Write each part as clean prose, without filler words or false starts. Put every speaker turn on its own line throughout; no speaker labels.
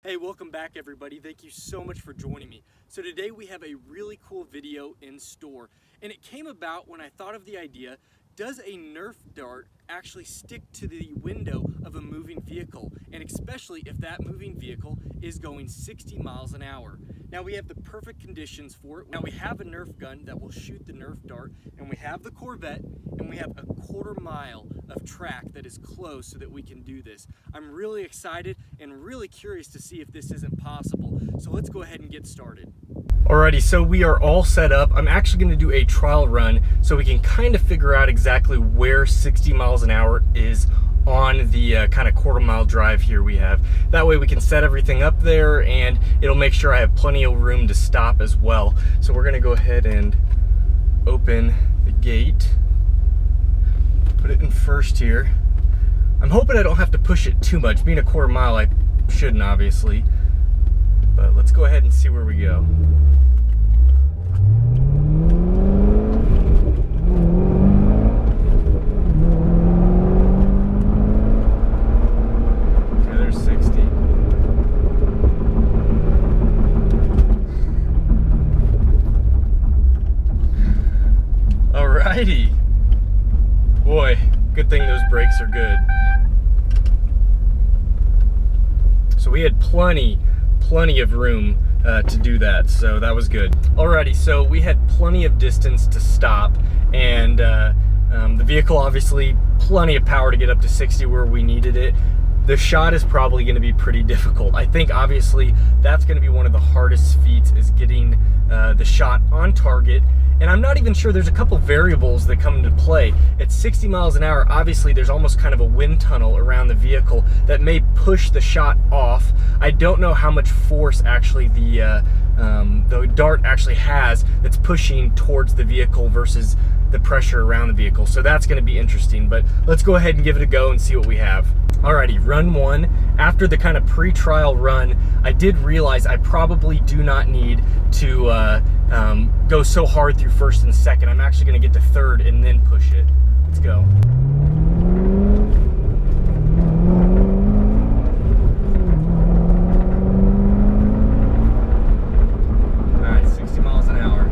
Hey, welcome back everybody. Thank you so much for joining me. So today we have a really cool video in store, and it came about when I thought of the idea, does a NERF dart actually stick to the window of a moving vehicle, and especially if that moving vehicle is going 60 miles an hour. Now we have the perfect conditions for it. Now we have a NERF gun that will shoot the NERF dart, and we have the Corvette, and we have a quarter-mile of track that is close so that we can do this. I'm really excited and really curious to see if this isn't possible. So let's go ahead and get started. Alrighty, so we are all set up. I'm actually going to do a trial run so we can kind of figure out exactly where 60 miles an hour is on the kind of quarter-mile drive here we have. That way we can set everything up there and it'll make sure I have plenty of room to stop as well. So we're going to go ahead and open the gate, put it in first here. I'm hoping I don't have to push it too much. Being a quarter mile, I shouldn't obviously, but let's go ahead and see where we go. Okay, there's 60. Alrighty. Boy, good thing those brakes are good. So we had plenty of room to do that, so that was good. Alrighty, so we had plenty of distance to stop, and the vehicle obviously plenty of power to get up to 60 where we needed it. The shot is probably going to be pretty difficult. I think obviously that's going to be one of the hardest feats, is getting the shot on target. And I'm not even sure, there's a couple variables that come into play. At 60 miles an hour, obviously there's almost kind of a wind tunnel around the vehicle that may push the shot off. I don't know how much force actually the dart actually has that's pushing towards the vehicle versus the pressure around the vehicle. So that's going to be interesting, but let's go ahead and give it a go and see what we have. Alrighty, run one. After the kind of pre-trial run, I did realize I probably do not need to go so hard through first and second. I'm actually going to get to third and then push it. Let's go. Alright, 60 miles an hour.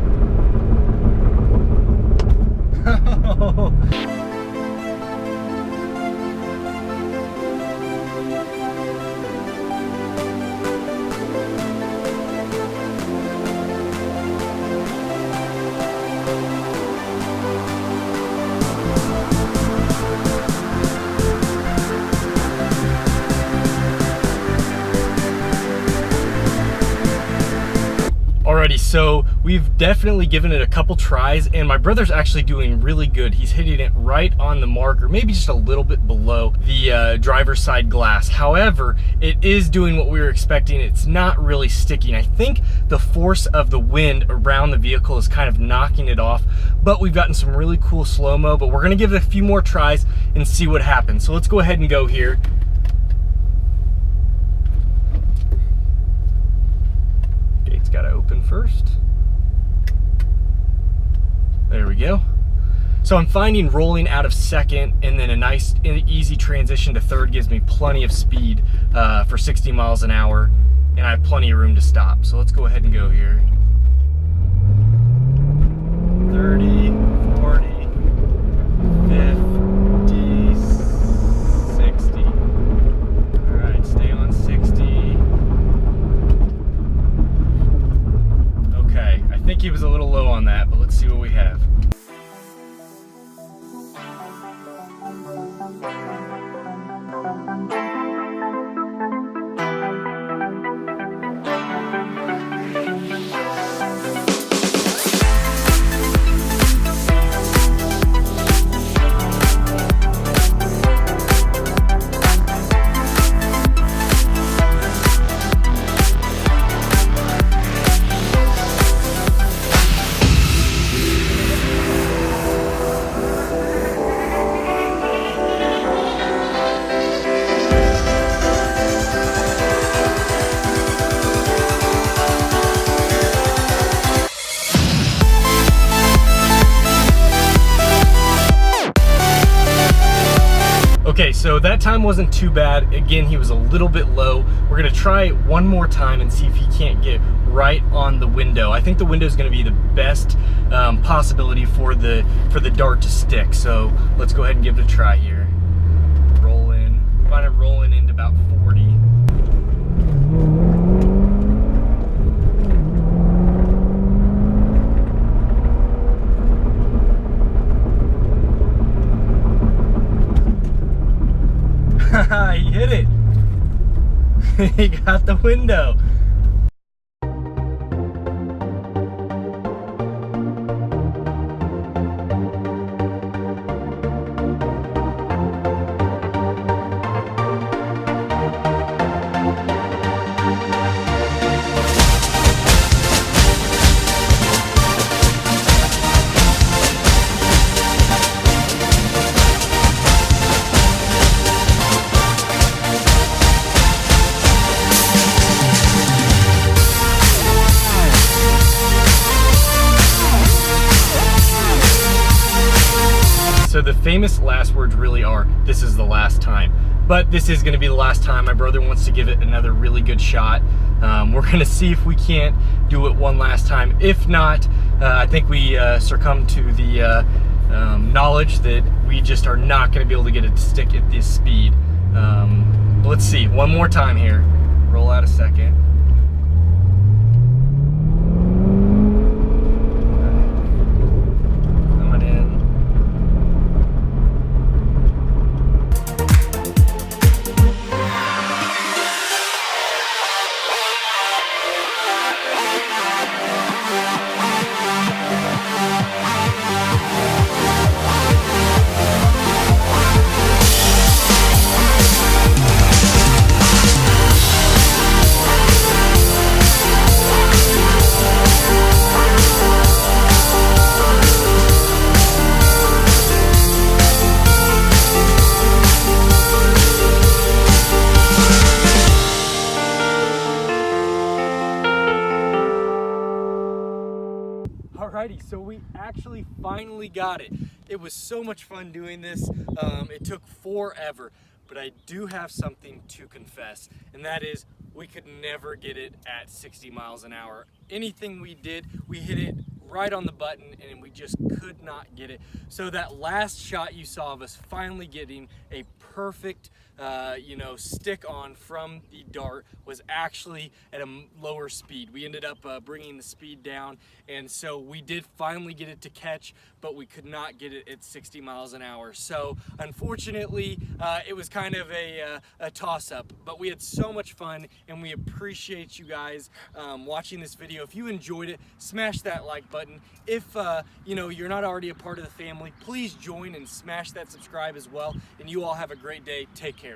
Alrighty, so we've definitely given it a couple tries, and my brother's actually doing really good. He's hitting it right on the marker, maybe just a little bit below the driver's side glass. However, it is doing what we were expecting. It's not really sticking. I think the force of the wind around the vehicle is kind of knocking it off, but we've gotten some really cool slow-mo, but we're gonna give it a few more tries and see what happens. So let's go ahead and go here. Got to open first. There we go. So I'm finding rolling out of second and then a nice easy transition to third gives me plenty of speed for 60 miles an hour, and I have plenty of room to stop. So let's go ahead and go here. 30, 40, 50, 60. All right, stay on 60. I think he was a little low on that, but let's see what we have. So that time wasn't too bad. Again, he was a little bit low. We're gonna try it one more time and see if he can't get right on the window. I think the window is gonna be the best possibility for the dart to stick. So let's go ahead and give it a try here. Roll in, find it rolling into about 40. He hit it. He got the window. So the famous last words really are, this is the last time. But this is gonna be the last time. My brother wants to give it another really good shot. We're gonna see if we can't do it one last time. If not, I think we succumb to the knowledge that we just are not gonna be able to get it to stick at this speed. Let's see, one more time here. Roll out a second. Alrighty, so we actually finally got it. It was so much fun doing this. It took forever, but I do have something to confess, and that is we could never get it at 60 miles an hour. Anything we did, we hit it right on the button and we just could not get it. So that last shot you saw of us finally getting a perfect stick on from the dart was actually at a lower speed. We ended up bringing the speed down, and so we did finally get it to catch, but we could not get it at 60 miles an hour. So unfortunately, it was kind of a toss-up, but we had so much fun, and we appreciate you guys watching this video. If you enjoyed it, smash that like button. If you're not already a part of the family, please join and smash that subscribe as well, and you all have a great day. Take care.